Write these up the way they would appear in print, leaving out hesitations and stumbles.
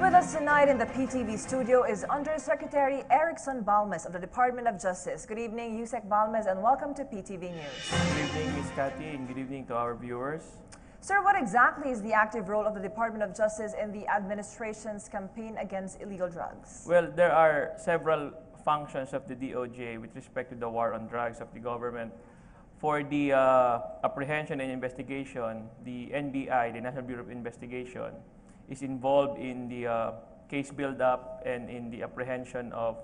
With us tonight in the PTV studio is Undersecretary Erickson Balmes of the Department of Justice. Good evening, USec Balmes, and welcome to PTV News. Good evening, Ms. Cathy, and good evening to our viewers. Sir, what exactly is the active role of the Department of Justice in the administration's campaign against illegal drugs? Well, there are several functions of the DOJ with respect to the war on drugs of the government. For the apprehension and investigation, the NBI, the National Bureau of Investigation, is involved in the case build-up and in the apprehension of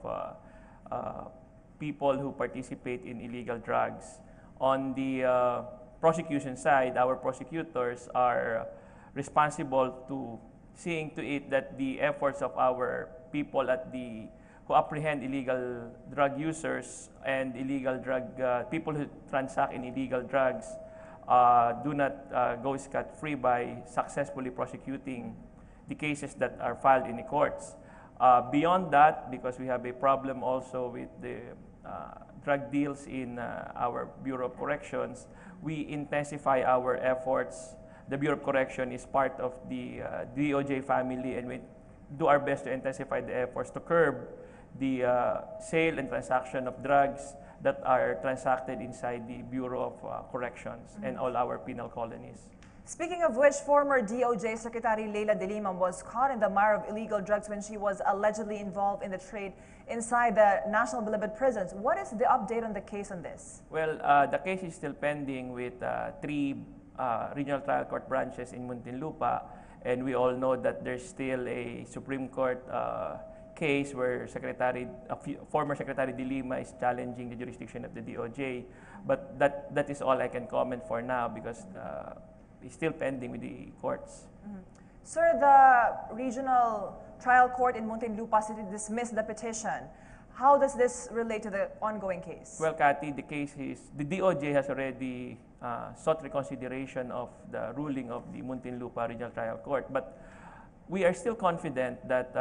people who participate in illegal drugs. On the prosecution side, our prosecutors are responsible to seeing to it that the efforts of our people who apprehend illegal drug users and illegal drug people who transact in illegal drugs do not go scot-free by successfully prosecuting the cases that are filed in the courts. Beyond that, because we have a problem also with the drug deals in our Bureau of Corrections, we intensify our efforts. The Bureau of Correction is part of the DOJ family, and we do our best to intensify the efforts to curb the sale and transaction of drugs that are transacted inside the Bureau of Corrections and all our penal colonies. Speaking of which, former DOJ Secretary Leila de Lima was caught in the mire of illegal drugs when she was allegedly involved in the trade inside the National Bilibid prisons. What is the update on the case on this? Well, the case is still pending with 3 regional trial court branches in Muntinlupa, and we all know that there's still a Supreme Court case where former Secretary de Lima is challenging the jurisdiction of the DOJ. But that is all I can comment for now because it's still pending with the courts. Sir, the regional trial court in Muntinlupa City dismissed the petition. How does this relate to the ongoing case? Well, Cathy, the case is, the DOJ has already sought reconsideration of the ruling of the Muntinlupa Regional Trial Court, but we are still confident that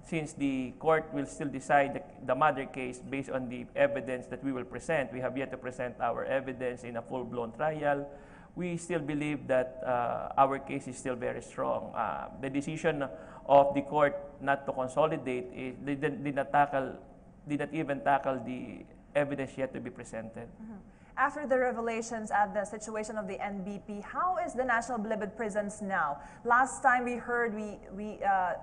since the court will still decide the mother case based on the evidence that we will present, we have yet to present our evidence in a full-blown trial, we still believe that our case is still very strong. The decision of the court not to consolidate, they did not even tackle the evidence yet to be presented. After the revelations at the situation of the NBP, how is the National Bilibid prisons now? Last time we heard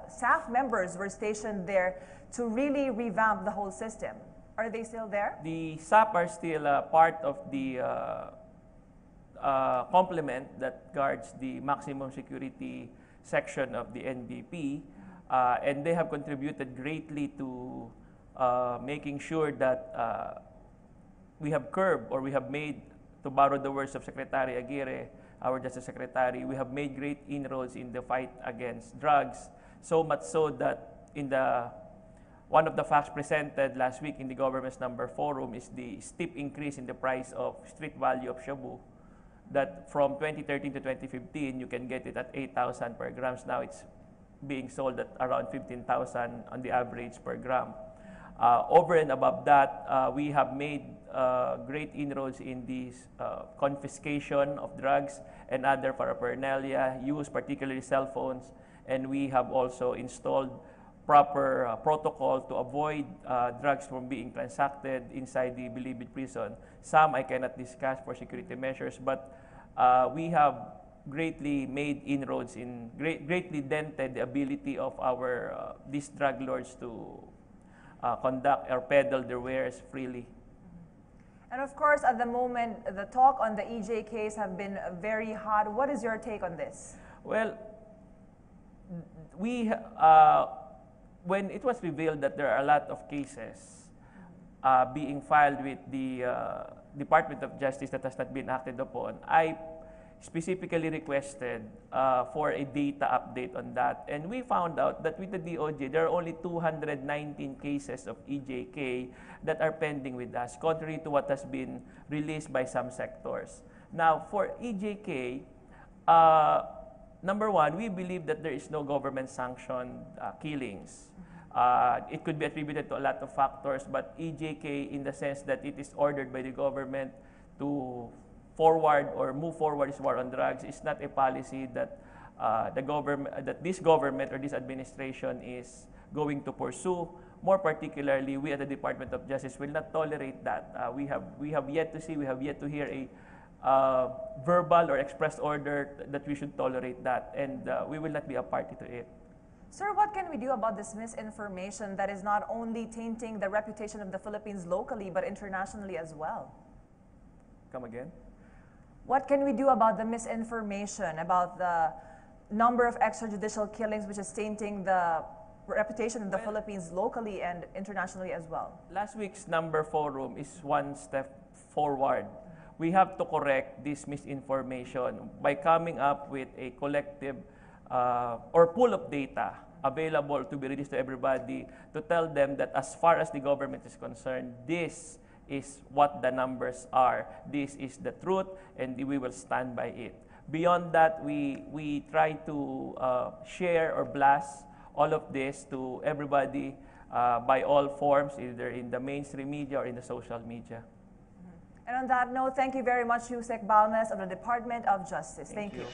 staff members were stationed there to really revamp the whole system. Are they still there? The SAP are still part of the complement that guards the maximum security section of the NBP, and they have contributed greatly to making sure that we have curbed, or we have made, to borrow the words of Secretary Aguirre, our Justice Secretary, we have made great inroads in the fight against drugs, so much so that in one of the facts presented last week in the government's number forum is the steep increase in the price of street value of shabu, that from 2013 to 2015, you can get it at 8,000 per grams. Now it's being sold at around 15,000 on the average per gram. Over and above that, we have made great inroads in the confiscation of drugs and other paraphernalia used, particularly cell phones, and we have also installed proper protocol to avoid drugs from being transacted inside the Bilibid prison. Some I cannot discuss for security measures, but we have greatly made inroads in greatly dented the ability of our these drug lords to conduct or peddle their wares freely. And of course, at the moment, the talk on the EJ case have been very hot. What is your take on this? Well, when it was revealed that there are a lot of cases being filed with the Department of Justice that has not been acted upon, I specifically requested for a data update on that. And we found out that with the DOJ, there are only 219 cases of EJK that are pending with us, contrary to what has been released by some sectors. Now, for EJK, number one, we believe that there is no government-sanctioned killings. It could be attributed to a lot of factors, but EJK, in the sense that it is ordered by the government to forward or move forward this war on drugs, is not a policy that this government or this administration is going to pursue. More particularly, we at the Department of Justice will not tolerate that. We have yet to see, we have yet to hear a verbal or express order that we should tolerate that, and we will not be a party to it. Sir, what can we do about this misinformation that is not only tainting the reputation of the Philippines locally, but internationally as well? Come again? What can we do about the misinformation, about the number of extrajudicial killings, which is tainting the reputation of the Philippines locally and internationally as well? Last week's number forum is one step forward. We have to correct this misinformation by coming up with a collective or pool of data available to be released to everybody to tell them that as far as the government is concerned, this is what the numbers are. This is the truth, and we will stand by it. Beyond that, we try to share or blast all of this to everybody by all forms, either in the mainstream media or in the social media. And on that note, thank you very much, USec Balmes of the Department of Justice. Thank you.